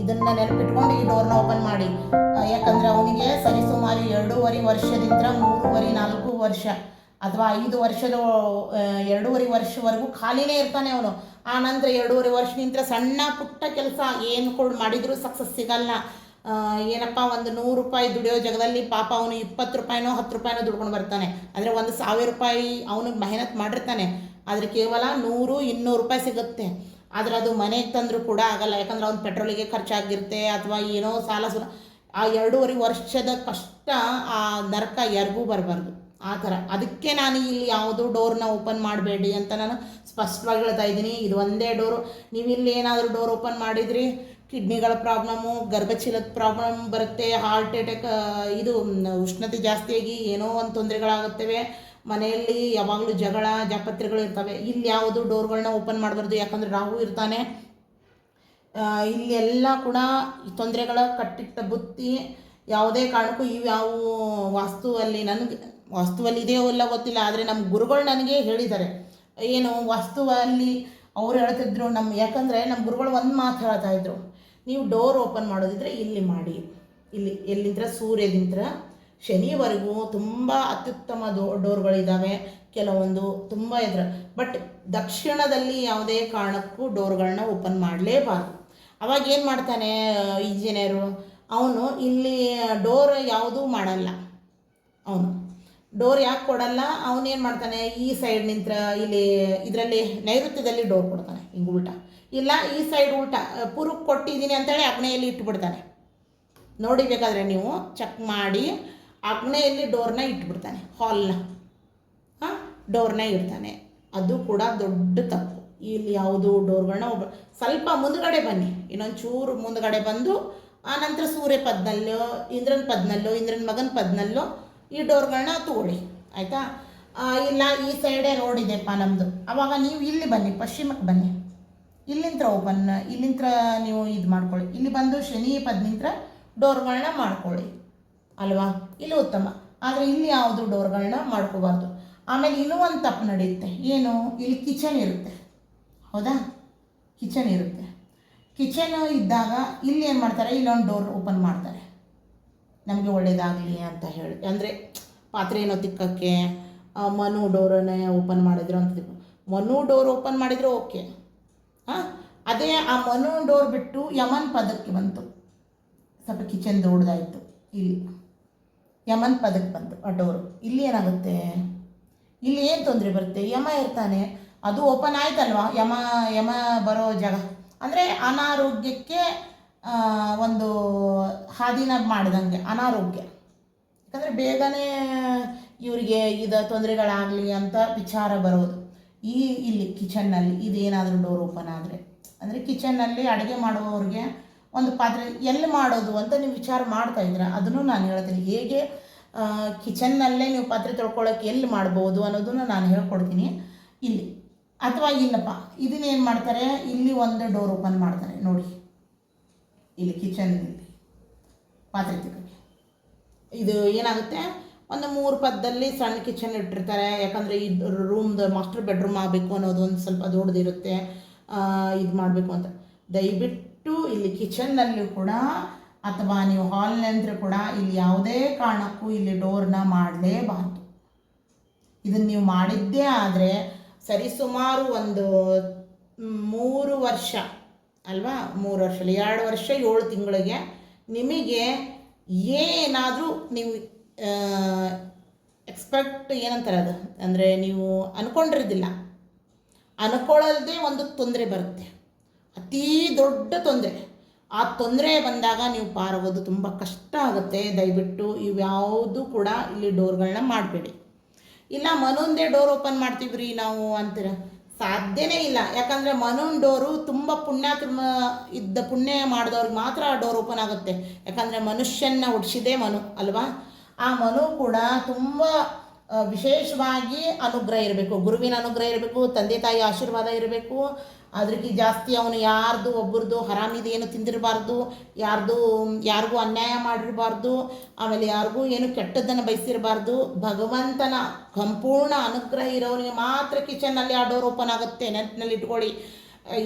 ಇದನ್ನು ನೆನಪಿಟ್ಕೊಂಡು ಈ ಡೋರ್ನ ಓಪನ್ ಮಾಡಿ. ಯಾಕಂದರೆ ಅವನಿಗೆ ಸರಿಸುಮಾರು 2.5 ವರ್ಷದಿಂದ 3.5-4 ವರ್ಷ ಅಥವಾ 5 ವರ್ಷದ 2.5 ವರ್ಷವರೆಗೂ ಖಾಲಿನೇ ಇರ್ತಾನೆ ಅವನು. ಆ ನಂತರ 2.5 ವರ್ಷದಿಂದ ಸಣ್ಣ ಪುಟ್ಟ ಕೆಲಸ ಏನು ಕೊಡು ಮಾಡಿದರೂ ಸಕ್ಸಸ್ ಸಿಗಲ್ಲ. ಏನಪ್ಪ, ಒಂದು 100 ರೂಪಾಯಿ ದುಡಿಯೋ ಜಾಗದಲ್ಲಿ ಪಾಪ ಅವನು 20 ರೂಪಾಯಿನೋ 10 ರೂಪಾಯಿನೋ ದುಡ್ಕೊಂಡು ಬರ್ತಾನೆ. ಅಂದರೆ 1,000 ರೂಪಾಯಿ ಅವನಿಗೆ ಮೆಹನತ್ ಮಾಡಿರ್ತಾನೆ, ಆದರೆ ಕೇವಲ 100-200 ರೂಪಾಯಿ ಸಿಗುತ್ತೆ. ಆದರೆ ಅದು ಮನೆಗೆ ತಂದರೂ ಕೂಡ ಆಗಲ್ಲ. ಯಾಕಂದರೆ ಅವ್ನು ಪೆಟ್ರೋಲಿಗೆ ಖರ್ಚಾಗಿರುತ್ತೆ ಅಥವಾ ಏನೋ ಸಾಲ ಆ 2.5 ವರ್ಷದ ಕಷ್ಟ, ಆ ನರಕ ಯಾರಿಗೂ ಬರಬಾರ್ದು. ಆ ಥರ ಅದಕ್ಕೆ ನಾನು ಇಲ್ಲಿ ಯಾವುದೂ ಡೋರ್ನ ಓಪನ್ ಮಾಡಬೇಡಿ ಅಂತ ನಾನು ಸ್ಪಷ್ಟವಾಗಿ ಹೇಳ್ತಾ ಇದ್ದೀನಿ. ಇದು ಒಂದೇ ಡೋರು. ನೀವು ಇಲ್ಲಿ ಏನಾದರೂ ಡೋರ್ ಓಪನ್ ಮಾಡಿದ್ರಿ, ಕಿಡ್ನಿಗಳ ಪ್ರಾಬ್ಲಮ್ಮು, ಗರ್ಭಚೀಲದ ಪ್ರಾಬ್ಲಮ್ ಬರುತ್ತೆ, ಹಾರ್ಟ್ ಅಟ್ಯಾಕ್, ಇದು ಉಷ್ಣತೆ ಜಾಸ್ತಿಯಾಗಿ ಏನೋ ಒಂದು ತೊಂದರೆಗಳಾಗುತ್ತವೆ. ಮನೆಯಲ್ಲಿ ಯಾವಾಗಲೂ ಜಗಳ ಜಾಪತ್ರೆಗಳು ಇರ್ತವೆ. ಇಲ್ಲಿ ಯಾವುದು ಡೋರ್ಗಳನ್ನ ಓಪನ್ ಮಾಡಬಾರ್ದು. ಯಾಕಂದರೆ ರಾಹು ಇರ್ತಾನೆ. ಇಲ್ಲಿ ಎಲ್ಲ ಕೂಡ ತೊಂದರೆಗಳ ಕಟ್ಟಿಟ್ಟ ಬುತ್ತಿ. ಯಾವುದೇ ಕಾರಣಕ್ಕೂ ಯಾವ ವಾಸ್ತುವಲ್ಲಿ ಇದೆಯೋ ಇಲ್ಲ ಗೊತ್ತಿಲ್ಲ, ಆದರೆ ನಮ್ಮ ಗುರುಗಳು ನನಗೆ ಹೇಳಿದ್ದಾರೆ. ಏನು ವಾಸ್ತುವಲ್ಲಿ ಅವ್ರು ಹೇಳ್ತಿದ್ರು ಯಾಕಂದರೆ ನಮ್ಮ ಗುರುಗಳು ಒಂದು ಮಾತು ಹೇಳ್ತಾಯಿದ್ರು, ನೀವು ಡೋರ್ ಓಪನ್ ಮಾಡೋದಿದ್ರೆ ಇಲ್ಲಿ ಮಾಡಿ. ಇಲ್ಲಿ ಎಲ್ಲಿಂದ ಸೂರ್ಯದಿಂದ ಶನಿವರೆಗೂ ತುಂಬ ಅತ್ಯುತ್ತಮ ಡೋರ್ಗಳಿದ್ದಾವೆ. ಕೆಲವೊಂದು ತುಂಬ ಬಟ್ ದಕ್ಷಿಣದಲ್ಲಿ ಯಾವುದೇ ಕಾರಣಕ್ಕೂ ಡೋರ್ಗಳನ್ನ ಓಪನ್ ಮಾಡಲೇಬಾರ್ದು. ಅವಾಗ ಏನು ಮಾಡ್ತಾನೆ ಇಂಜಿನಿಯರು, ಅವನು ಇಲ್ಲಿ ಡೋರ್ ಯಾವುದೂ ಮಾಡಲ್ಲ. ಅವನು ಡೋರ್ ಯಾಕೆ ಕೊಡಲ್ಲ, ಅವನೇನು ಮಾಡ್ತಾನೆ, ಈ ಸೈಡ್ ನಿಂತ್ರ ಇಲ್ಲಿ ಇದರಲ್ಲಿ ನೈಋತ್ಯದಲ್ಲಿ ಡೋರ್ ಕೊಡ್ತಾನೆ, ಹಿಂಗೆ ಉಲ್ಟಾ. ಇಲ್ಲ ಈ ಸೈಡ್ ಉಲ್ಟಾ ಪೂರ್ವಕ್ಕೆ ಕೊಟ್ಟಿದ್ದೀನಿ ಅಂತೇಳಿ ಆಗ್ನೇಯಲ್ಲಿ ಇಟ್ಬಿಡ್ತಾನೆ. ನೋಡಿ, ಬೇಕಾದರೆ ನೀವು ಚೆಕ್ ಮಾಡಿ. ಆಗ್ನೇಯಲ್ಲಿ ಡೋರ್ನ ಇಟ್ಬಿಡ್ತಾನೆ, ಹಾಲ್ನ ಡೋರ್ನ ಇಡ್ತಾನೆ. ಅದು ಕೂಡ ದೊಡ್ಡ ತಪ್ಪು. ಇಲ್ಲಿ ಯಾವುದು ಡೋರ್ಗಳನ್ನ ಸ್ವಲ್ಪ ಮುಂದ್ಗಡೆ ಬನ್ನಿ, ಇನ್ನೊಂದು ಚೂರು ಮುಂದ್ಗಡೆ ಬಂದು ಆನಂತರ ಸೂರ್ಯ ಪದ್ನಲ್ಲೋ ಇಂದ್ರನ ಪದ್ನಲ್ಲೋ ಇಂದ್ರನ ಮಗನ ಪದ್ನಲ್ಲೋ ಈ ಡೋರ್ಗಳನ್ನ ತಗೊಳ್ಳಿ, ಆಯಿತಾ. ಇಲ್ಲ ಈ ಸೈಡೇ ರೋಡ್ ಇದೆಪ್ಪ ನಮ್ಮದು, ಆವಾಗ ನೀವು ಇಲ್ಲಿ ಬನ್ನಿ, ಪಶ್ಚಿಮಕ್ಕೆ ಬನ್ನಿ, ಇಲ್ಲಿಂದ ಓಪನ್, ಇಲ್ಲಿಂದ ನೀವು ಇದು ಮಾಡ್ಕೊಳ್ಳಿ. ಇಲ್ಲಿ ಬಂದು ಶನಿ ಪದ್ನಿಂದ ಡೋರ್ಗಳನ್ನ ಮಾಡ್ಕೊಳ್ಳಿ ಅಲ್ವಾ, ಇಲ್ಲಿ ಉತ್ತಮ. ಆದರೆ ಇಲ್ಲಿ ಯಾವುದು ಡೋರ್ಗಳನ್ನ ಮಾಡ್ಕೋಬಾರ್ದು. ಆಮೇಲೆ ಇನ್ನೂ ಒಂದು ತಪ್ಪು ನಡೆಯುತ್ತೆ. ಏನು, ಇಲ್ಲಿ ಕಿಚನ್ ಇರುತ್ತೆ, ಹೌದಾ, ಕಿಚನ್ ಇರುತ್ತೆ. ಕಿಚನ್ ಇದ್ದಾಗ ಇಲ್ಲಿ ಏನು ಮಾಡ್ತಾರೆ, ಇಲ್ಲೊಂದು ಡೋರ್ ಓಪನ್ ಮಾಡ್ತಾರೆ, ನಮಗೆ ಒಳ್ಳೆಯದಾಗಲಿ ಅಂತ ಹೇಳಿ. ಅಂದರೆ ಪಾತ್ರೆ ಏನೋ ತಿಕ್ಕಕ್ಕೆ ಮನು ಡೋರನ್ನೇ ಓಪನ್ ಮಾಡಿದ್ರು ಅಂತ. ಮನು ಡೋರ್ ಓಪನ್ ಮಾಡಿದರೆ ಓಕೆ. ಅದೇ ಆ ಮನು ಡೋರ್ ಬಿಟ್ಟು ಯಮನ್ ಪದಕ್ಕೆ ಬಂತು, ಸ್ವಲ್ಪ ಕಿಚನ್ ದೊಡ್ಡದಾಯಿತು, ಇಲ್ಲಿ ಯಮನ್ ಪದಕ್ಕೆ ಬಂತು ಆ ಡೋರು. ಇಲ್ಲಿ ಏನಾಗುತ್ತೆ, ಇಲ್ಲಿ ಏನು ತೊಂದರೆ ಬರುತ್ತೆ, ಯಮ ಇರ್ತಾನೆ, ಅದು ಓಪನ್ ಆಯ್ತಲ್ವ, ಯಮ ಬರೋ ಜಾಗ. ಅಂದರೆ ಅನಾರೋಗ್ಯಕ್ಕೆ ಒಂದು ಹಾದಿನ ಮಾಡಿದಂಗೆ, ಅನಾರೋಗ್ಯ. ಯಾಕಂದರೆ ಬೇಗನೆ ಇವರಿಗೆ ಇದು ತೊಂದರೆಗಳಾಗಲಿ ಅಂತ ವಿಚಾರ ಬರೋದು. ಇಲ್ಲಿ ಕಿಚನ್ನಲ್ಲಿ ಇದೇನಾದರೂ ಡೋರ್ ಓಪನ್ ಆದರೆ, ಅಂದರೆ ಕಿಚನ್ನಲ್ಲಿ ಅಡುಗೆ ಮಾಡುವವ್ರಿಗೆ ಒಂದು ಪಾತ್ರೆ ಎಲ್ಲಿ ಮಾಡೋದು ಅಂತ ನೀವು ವಿಚಾರ ಮಾಡ್ತಾಯಿದ್ದೀರ, ಅದನ್ನು ನಾನು ಹೇಳ್ತೀನಿ. ಹೇಗೆ ಕಿಚನ್ನಲ್ಲೇ ನೀವು ಪಾತ್ರೆ ತೊಳ್ಕೊಳ್ಳೋಕ್ಕೆ ಎಲ್ಲಿ ಮಾಡ್ಬೋದು ಅನ್ನೋದನ್ನು ನಾನು ಹೇಳ್ಕೊಡ್ತೀನಿ ಇಲ್ಲಿ. ಅಥವಾ ಇಲ್ಲಪ್ಪ, ಇದನ್ನೇನು ಮಾಡ್ತಾರೆ, ಇಲ್ಲಿ ಒಂದು ಡೋರ್ ಓಪನ್ ಮಾಡ್ತಾರೆ ನೋಡಿ, ಇಲ್ಲಿ ಕಿಚನ್ನಲ್ಲಿ ಪಾತ್ರೆ ತಿಕ್ಕಕ್ಕೆ. ಇದು ಏನಾಗುತ್ತೆ, ಒಂದು 3 ಪಕ್ಕದಲ್ಲಿ ಸಣ್ಣ ಕಿಚನ್ ಇಟ್ಟಿರ್ತಾರೆ. ಯಾಕಂದರೆ ಈ ರೂಮ್ದು ಮಾಸ್ಟರ್ ಬೆಡ್ರೂಮ್ ಆಗಬೇಕು ಅನ್ನೋದು ಒಂದು ಸ್ವಲ್ಪ ದೊಡ್ಡದಿರುತ್ತೆ, ಇದು ಮಾಡಬೇಕು ಅಂತ. ದಯವಿಟ್ಟು ಇಲ್ಲಿ ಕಿಚನ್ನಲ್ಲಿ ಕೂಡ ಅಥವಾ ನೀವು ಹಾಲ್ನಂತರ ಕೂಡ ಇಲ್ಲಿ ಯಾವುದೇ ಕಾರಣಕ್ಕೂ ಇಲ್ಲಿ ಡೋರ್ನ ಮಾಡಲೇಬಾರ್ದು. ಇದನ್ನು ನೀವು ಮಾಡಿದ್ದೇ ಆದರೆ ಸರಿಸುಮಾರು ಒಂದು 3 ವರ್ಷ ಅಲ್ವಾ, 3 ವರ್ಷ 2 ವರ್ಷ 7 ತಿಂಗಳಿಗೆ ನಿಮಗೆ ಏನಾದರೂ ನೀವು ಎಕ್ಸ್ಪೆಕ್ಟ್ ಏನಂತಾರೆ ಅದು, ಅಂದರೆ ನೀವು ಅಂದ್ಕೊಂಡಿರೋದಿಲ್ಲ, ಅಂದ್ಕೊಳ್ಳೋದೇ ಒಂದು ತೊಂದರೆ ಬರುತ್ತೆ, ಅತೀ ದೊಡ್ಡ ತೊಂದರೆ. ಆ ತೊಂದರೆ ಬಂದಾಗ ನೀವು ಪಾರಾಗೋದು ತುಂಬ ಕಷ್ಟ ಆಗುತ್ತೆ. ದಯವಿಟ್ಟು ಇವ್ಯಾವುದು ಕೂಡ ಇಲ್ಲಿ ಡೋರ್ಗಳನ್ನ ಮಾಡಬೇಡಿ. ಇಲ್ಲ ಮನೊಂದೇ ಡೋರ್ ಓಪನ್ ಮಾಡ್ತೀವ್ರಿ ನಾವು ಅಂತೀರ, ಸಾಧ್ಯನೇ ಇಲ್ಲ. ಯಾಕಂದರೆ ಮನೋನ್ ಡೋರು ತುಂಬ ಪುಣ್ಯ ಮಾಡಿದವ್ರಿಗೆ ಮಾತ್ರ ಆ ಡೋರ್ ಓಪನ್ ಆಗುತ್ತೆ. ಯಾಕಂದರೆ ಮನುಷ್ಯನ ಹುಟ್ಟಿಸಿದೆ ಮನು ಅಲ್ವಾ. ಆ ಮನು ಕೂಡ ತುಂಬ ವಿಶೇಷವಾಗಿ ಅನುಗ್ರಹ ಇರಬೇಕು, ಗುರುವಿನ ಅನುಗ್ರಹ ಇರಬೇಕು, ತಂದೆ ತಾಯಿ ಆಶೀರ್ವಾದ ಇರಬೇಕು. ಅದಕ್ಕೆ ಜಾಸ್ತಿ ಅವನು ಯಾರ್ದು ಒಬ್ಬರದು ಹರಾಮಿದೇನು ತಿಂದಿರಬಾರ್ದು, ಯಾರಿಗೂ ಅನ್ಯಾಯ ಮಾಡಿರಬಾರ್ದು, ಆಮೇಲೆ ಯಾರಿಗೂ ಏನು ಕೆಟ್ಟದ್ದನ್ನು ಬಯಸಿರಬಾರ್ದು. ಭಗವಂತನ ಸಂಪೂರ್ಣ ಅನುಗ್ರಹ ಇರೋನಿಗೆ ಮಾತ್ರ ಕಿಚನ್ನಲ್ಲಿ ಆ ಡೋರ್ ಓಪನ್ ಆಗುತ್ತೆ, ನೆನಪಿನಲ್ಲಿ ಇಟ್ಕೊಳ್ಳಿ.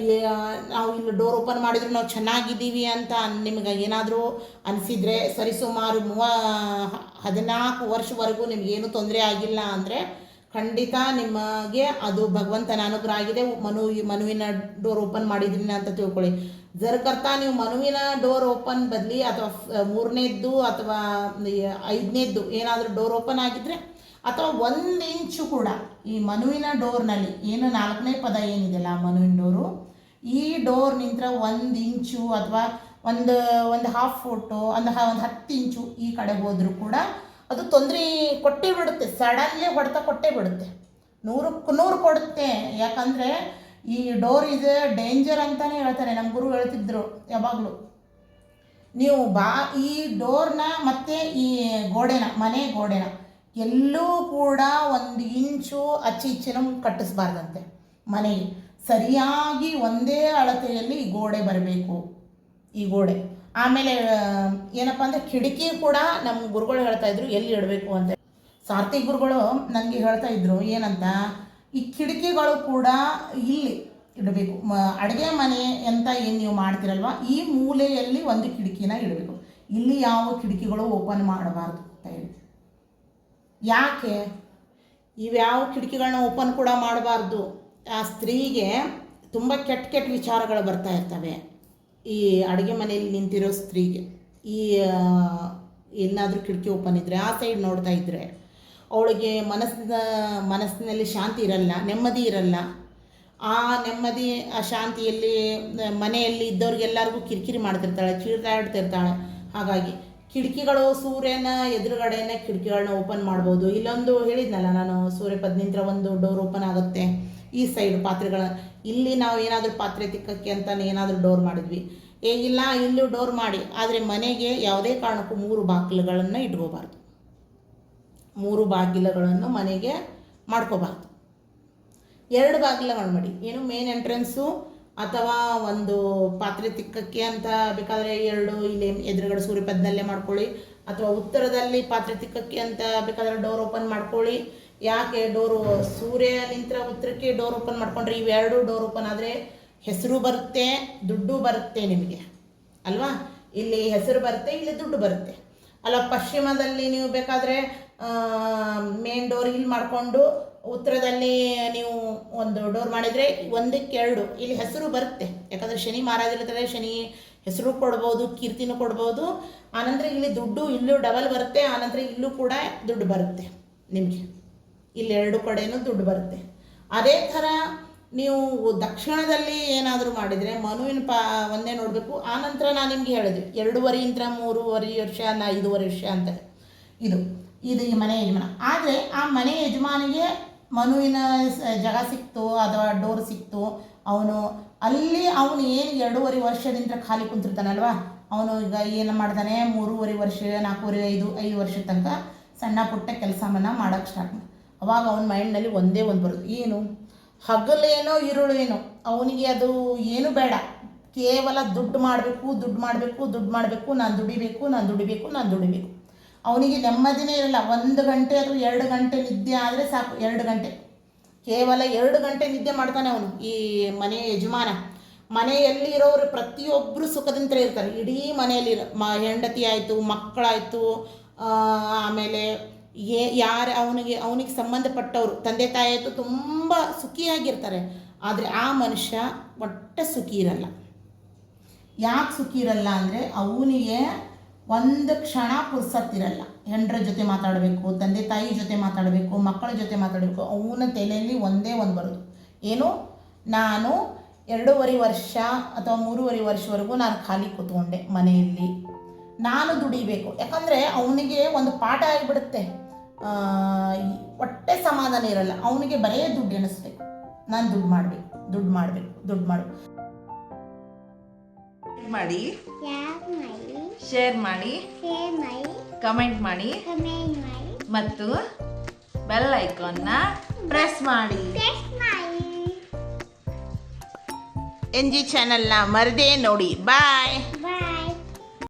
ನಾವು ಇಲ್ಲಿ ಡೋರ್ ಓಪನ್ ಮಾಡಿದ್ರು ನಾವು ಚೆನ್ನಾಗಿದ್ದೀವಿ ಅಂತ ನಿಮ್ಗೆ ಏನಾದರೂ ಅನಿಸಿದರೆ ಸರಿಸುಮಾರು 14 ವರ್ಷವರೆಗೂ ನಿಮಗೇನು ತೊಂದರೆ ಆಗಿಲ್ಲ ಅಂದರೆ ಖಂಡಿತ ನಿಮಗೆ ಅದು ಭಗವಂತನ ಅನುಗ್ರಹ ಆಗಿದೆ. ಮನುವಿನ ಡೋರ್ ಓಪನ್ ಮಾಡಿದ್ರಿ ಅಂತ ತಿಳ್ಕೊಳ್ಳಿ. ಜರ್ಕರ್ತಾ ನೀವು ಮನುವಿನ ಡೋರ್ ಓಪನ್ ಬದಲಿ ಅಥವಾ 3ನೇದ್ದು ಅಥವಾ 5ನೇದ್ದು ಏನಾದರೂ ಡೋರ್ ಓಪನ್ ಆಗಿದ್ದರೆ ಅಥವಾ 1 ಇಂಚು ಕೂಡ ಈ ಮನುವಿನ ಡೋರ್ನಲ್ಲಿ ಏನು 4ನೇ ಪದ ಏನಿದೆಯಲ್ಲ ಮನುವಿನ ಡೋರು, ಈ ಡೋರ್ ನಿಂತರ 1 ಇಂಚು ಅಥವಾ ಒಂದು ಹಾಫ್ ಫುಟು ಒಂದು 10 ಇಂಚು ಈ ಕಡೆ ಹೋದರೂ ಕೂಡ ಅದು ತೊಂದರೆ ಕೊಟ್ಟೇ ಬಿಡುತ್ತೆ. ಸಡನ್ಲಿ ಹೊಡೆತ ಕೊಟ್ಟೇ ಬಿಡುತ್ತೆ, 100ಕ್ಕೆ 100 ಕೊಡುತ್ತೆ. ಯಾಕಂದರೆ ಈ ಡೋರ್ ಇದೆ ಡೇಂಜರ್ ಅಂತಲೇ ಹೇಳ್ತಾರೆ. ನಮ್ಮ ಗುರು ಹೇಳ್ತಿದ್ರು ಯಾವಾಗಲೂ, ನೀವು ಈ ಡೋರ್ನ ಮತ್ತು ಈ ಮನೆ ಗೋಡೆನ ಎಲ್ಲೂ ಕೂಡ 1 ಇಂಚು ಈಚೆನೂ ಕಟ್ಟಿಸ್ಬಾರ್ದಂತೆ. ಮನೆಗೆ ಸರಿಯಾಗಿ ಒಂದೇ ಅಳತೆಯಲ್ಲಿ ಈ ಗೋಡೆ ಬರಬೇಕು, ಈ ಗೋಡೆ. ಆಮೇಲೆ ಏನಪ್ಪ ಅಂದರೆ ಕಿಟಕಿ ಕೂಡ ನಮ್ಮ ಗುರುಗಳು ಹೇಳ್ತಾಯಿದ್ರು ಎಲ್ಲಿ ಇಡಬೇಕು ಅಂತ. ಸಾರ್ಥಿ ಗುರುಗಳು ನನಗೆ ಹೇಳ್ತಾಯಿದ್ರು ಏನಂತ, ಈ ಕಿಟಕಿಗಳು ಕೂಡ ಇಲ್ಲಿ ಇಡಬೇಕು. ಅಡುಗೆ ಮನೆ ಅಂತ ಏನು ನೀವು ಮಾಡ್ತಿರಲ್ವ, ಈ ಮೂಲೆಯಲ್ಲಿ ಒಂದು ಕಿಟಕಿನ ಇಡಬೇಕು. ಇಲ್ಲಿ ಯಾವ ಕಿಟಕಿಗಳು ಓಪನ್ ಮಾಡಬಾರ್ದು ಅಂತ ಹೇಳಿ. ಯಾಕೆ ಇವ್ಯಾವ ಕಿಟಕಿಗಳನ್ನ ಓಪನ್ ಕೂಡ ಮಾಡಬಾರ್ದು? ಆ ಸ್ತ್ರೀಗೆ ತುಂಬ ಕೆಟ್ಟ ವಿಚಾರಗಳು ಬರ್ತಾ ಇರ್ತವೆ. ಈ ಅಡುಗೆ ಮನೆಯಲ್ಲಿ ನಿಂತಿರೋ ಸ್ತ್ರೀಗೆ ಈ ಏನಾದರೂ ಕಿಟಕಿ ಓಪನ್ ಇದ್ದರೆ ಆ ಸೈಡ್ ನೋಡ್ತಾ ಇದ್ದರೆ ಅವಳಿಗೆ ಮನಸ್ಸಿನಲ್ಲಿ ಶಾಂತಿ ಇರಲ್ಲ, ನೆಮ್ಮದಿ ಇರಲ್ಲ. ಆ ನೆಮ್ಮದಿ ಆ ಶಾಂತಿಯಲ್ಲಿ ಮನೆಯಲ್ಲಿ ಇದ್ದವ್ರಿಗೆಲ್ಲರಿಗೂ ಕಿರಿಕಿರಿ ಮಾಡ್ತಿರ್ತಾಳೆ, ಚೀರ್ತಾಡ್ತಿರ್ತಾಳೆ. ಹಾಗಾಗಿ ಕಿಟಕಿಗಳು ಸೂರ್ಯನ ಎದುರುಗಡೆನೇ ಕಿಟಕಿಗಳನ್ನ ಓಪನ್ ಮಾಡ್ಬೋದು. ಇಲ್ಲೊಂದು ಹೇಳಿದ್ನಲ್ಲ ನಾನು, ಸೂರ್ಯಪದ ನಿಂತರ ಒಂದು ಡೋರ್ ಓಪನ್ ಆಗುತ್ತೆ. ಈ ಸೈಡ್ ಪಾತ್ರೆಗಳ ಇಲ್ಲಿ ನಾವು ಏನಾದರೂ ಪಾತ್ರೆ ತಿಕ್ಕಕ್ಕೆ ಅಂತ ಏನಾದರೂ ಡೋರ್ ಮಾಡಿದ್ವಿ, ಇಲ್ಲ ಇಲ್ಲೂ ಡೋರ್ ಮಾಡಿ. ಆದರೆ ಮನೆಗೆ ಯಾವುದೇ ಕಾರಣಕ್ಕೂ 3 ಬಾಗಿಲುಗಳನ್ನು ಇಟ್ಕೋಬಾರ್ದು. 3 ಬಾಗಿಲುಗಳನ್ನು ಮನೆಗೆ ಮಾಡ್ಕೋಬಾರ್ದು. 2 ಬಾಗಿಲುಗಳು ಮಾಡಿ. ಏನು ಮೇನ್ ಎಂಟ್ರೆನ್ಸು ಅಥವಾ ಒಂದು ಪಾತ್ರೆ ತಿಕ್ಕಕ್ಕೆ ಅಂತ ಬೇಕಾದರೆ 2 ಇಲ್ಲಿ ಎದುರುಗಡೆ ಸೂರ್ಯಪದನಲ್ಲೇ ಮಾಡ್ಕೊಳ್ಳಿ. ಅಥವಾ ಉತ್ತರದಲ್ಲಿ ಪಾತ್ರೆ ತಿಕ್ಕಕ್ಕೆ ಅಂತ ಬೇಕಾದರೆ ಡೋರ್ ಓಪನ್ ಮಾಡ್ಕೊಳ್ಳಿ. ಯಾಕೆ ಡೋರು ಸೂರ್ಯ ನಿಂತರ ಉತ್ತರಕ್ಕೆ ಡೋರ್ ಓಪನ್ ಮಾಡ್ಕೊಂಡ್ರೆ ಇವೆರಡು ಡೋರ್ ಓಪನ್ ಆದರೆ ಹೆಸರು ಬರುತ್ತೆ, ದುಡ್ಡು ಬರುತ್ತೆ ನಿಮಗೆ ಅಲ್ವಾ. ಇಲ್ಲಿ ಹೆಸರು ಬರುತ್ತೆ, ಇಲ್ಲಿ ದುಡ್ಡು ಬರುತ್ತೆ ಅಲ್ಲ. ಪಶ್ಚಿಮದಲ್ಲಿ ನೀವು ಬೇಕಾದರೆ ಮೇನ್ ಡೋರ್ ಇಲ್ಲಿ ಮಾಡಿಕೊಂಡು ಉತ್ತರದಲ್ಲಿ ನೀವು ಒಂದು ಡೋರ್ ಮಾಡಿದರೆ 1ಕ್ಕೆ 2 ಇಲ್ಲಿ ಹೆಸರು ಬರುತ್ತೆ. ಯಾಕಂದರೆ ಶನಿ ಮಹಾರಾಜರಿರ್ತಾರೆ, ಶನಿ ಹೆಸರು ಕೊಡ್ಬೋದು, ಕೀರ್ತಿನೂ ಕೊಡ್ಬೋದು. ಆನಂತರ ಇಲ್ಲಿ ದುಡ್ಡು ಇಲ್ಲೂ ಡಬಲ್ ಬರುತ್ತೆ. ಆನಂತರ ಇಲ್ಲೂ ಕೂಡ ದುಡ್ಡು ಬರುತ್ತೆ ನಿಮಗೆ, ಇಲ್ಲಿ 2 ಕಡೆಯೂ ದುಡ್ಡು ಬರುತ್ತೆ. ಅದೇ ಥರ ನೀವು ದಕ್ಷಿಣದಲ್ಲಿ ಏನಾದರೂ ಮಾಡಿದರೆ ಮನುವಿನ ಒಂದೇ ನೋಡಬೇಕು. ಆನಂತರ ನಾನು ನಿಮಗೆ ಹೇಳಿದೆ 2.5 3.5 ವರ್ಷ 5.5 ವರ್ಷ ಅಂತ ಇದು ಈ ಮನೆ ಯಜಮಾನ. ಆದರೆ ಆ ಮನೆ ಯಜಮಾನಿಗೆ ಮನುವಿನ ಜಾಗ ಸಿಕ್ತು ಅಥವಾ ಡೋರ್ ಸಿಕ್ತು, ಅವನು ಅವನು ಏನು 2.5 ವರ್ಷದಿಂದ ಖಾಲಿ ಕುಂತಿರ್ತಾನಲ್ವ, ಅವನು ಈಗ ಏನು ಮಾಡ್ತಾನೆ 3.5 ವರ್ಷ 4.5 5 ವರ್ಷದ ತನಕ ಸಣ್ಣ ಪುಟ್ಟ ಕೆಲಸವನ್ನು ಮಾಡೋಕ್ಕೆ ಸ್ಟಾರ್ಟ್ ಮಾಡಿ. ಅವಾಗ ಅವನ ಮೈಂಡ್ನಲ್ಲಿ ಒಂದೇ ಒಂದು ಬರೋದು, ಏನು ಹಗಲೇನೋ ಇರುಳೇನೋ ಅವನಿಗೆ ಅದು ಏನು ಬೇಡ, ಕೇವಲ ದುಡ್ಡು ಮಾಡಬೇಕು, ನಾನು ದುಡಿಬೇಕು. ಅವನಿಗೆ ನೆಮ್ಮದಿನೇ ಇರಲ್ಲ. 1 ಗಂಟೆ ಅಥವಾ 2 ಗಂಟೆ ನಿದ್ದೆ ಆದರೆ ಸಾಕು. 2 ಗಂಟೆ, ಕೇವಲ 2 ಗಂಟೆ ನಿದ್ದೆ ಮಾಡ್ತಾನೆ ಅವನು. ಈ ಮನೆ ಯಜಮಾನ ಮನೆಯಲ್ಲಿ ಇರೋರು ಪ್ರತಿಯೊಬ್ಬರು ಸುಖದಿಂದ ಇರ್ತಾರೆ. ಇಡೀ ಮನೆಯಲ್ಲಿ ಹೆಂಡತಿ ಆಯಿತು, ಮಕ್ಕಳಾಯಿತು, ಆಮೇಲೆ ಯಾರು ಅವನಿಗೆ ಸಂಬಂಧಪಟ್ಟವರು ತಂದೆ ತಾಯಿ ಆಯಿತು, ತುಂಬ ಸುಖಿಯಾಗಿರ್ತಾರೆ. ಆದರೆ ಆ ಮನುಷ್ಯ ಒಟ್ಟು ಸುಖಿ ಇರಲ್ಲ. ಯಾಕೆ ಸುಖಿ ಇರಲ್ಲ ಅಂದರೆ ಅವನಿಗೆ ಒಂದು ಕ್ಷಣ ಪುರ್ಸತ್ತಿರಲ್ಲ. ಹೆಂಡ್ರ ಜೊತೆ ಮಾತಾಡಬೇಕು, ತಂದೆ ತಾಯಿ ಜೊತೆ ಮಾತಾಡಬೇಕು, ಮಕ್ಕಳ ಜೊತೆ ಮಾತಾಡಬೇಕು. ಅವನ ತಲೆಯಲ್ಲಿ ಒಂದೇ ಒಂದು ಬರೋದು, ಏನು ನಾನು 2.5 ವರ್ಷ ಅಥವಾ 3.5 ವರ್ಷವರೆಗೂ ನಾನು ಖಾಲಿ ಕೂತ್ಕೊಂಡೆ ಮನೆಯಲ್ಲಿ, ನಾನು ದುಡಿಬೇಕು. ಯಾಕಂದರೆ ಅವನಿಗೆ ಒಂದು ಪಾಠ ಆಗಿಬಿಡುತ್ತೆ, ಹೊಟ್ಟೆ ಸಮಾಧಾನ ಇರಲ್ಲ. ಅವನಿಗೆ ಬರೇ ದುಡ್ಡು ಎಣಿಸ್ಬೇಕು, ನಾನು ದುಡ್ಡು ಮಾಡಬೇಕು. ಮಾಡಿ, ಶೇರ್ ಮಾಡಿ, ಕಮೆಂಟ್ ಮಾಡಿ ಮತ್ತು ಬೆಲ್ ಐಕಾನ್ನ ಪ್ರೆಸ್ ಮಾಡಿ. NG ಚಾನಲ್ನ ಮರದೇ ನೋಡಿ. ಬಾಯ್.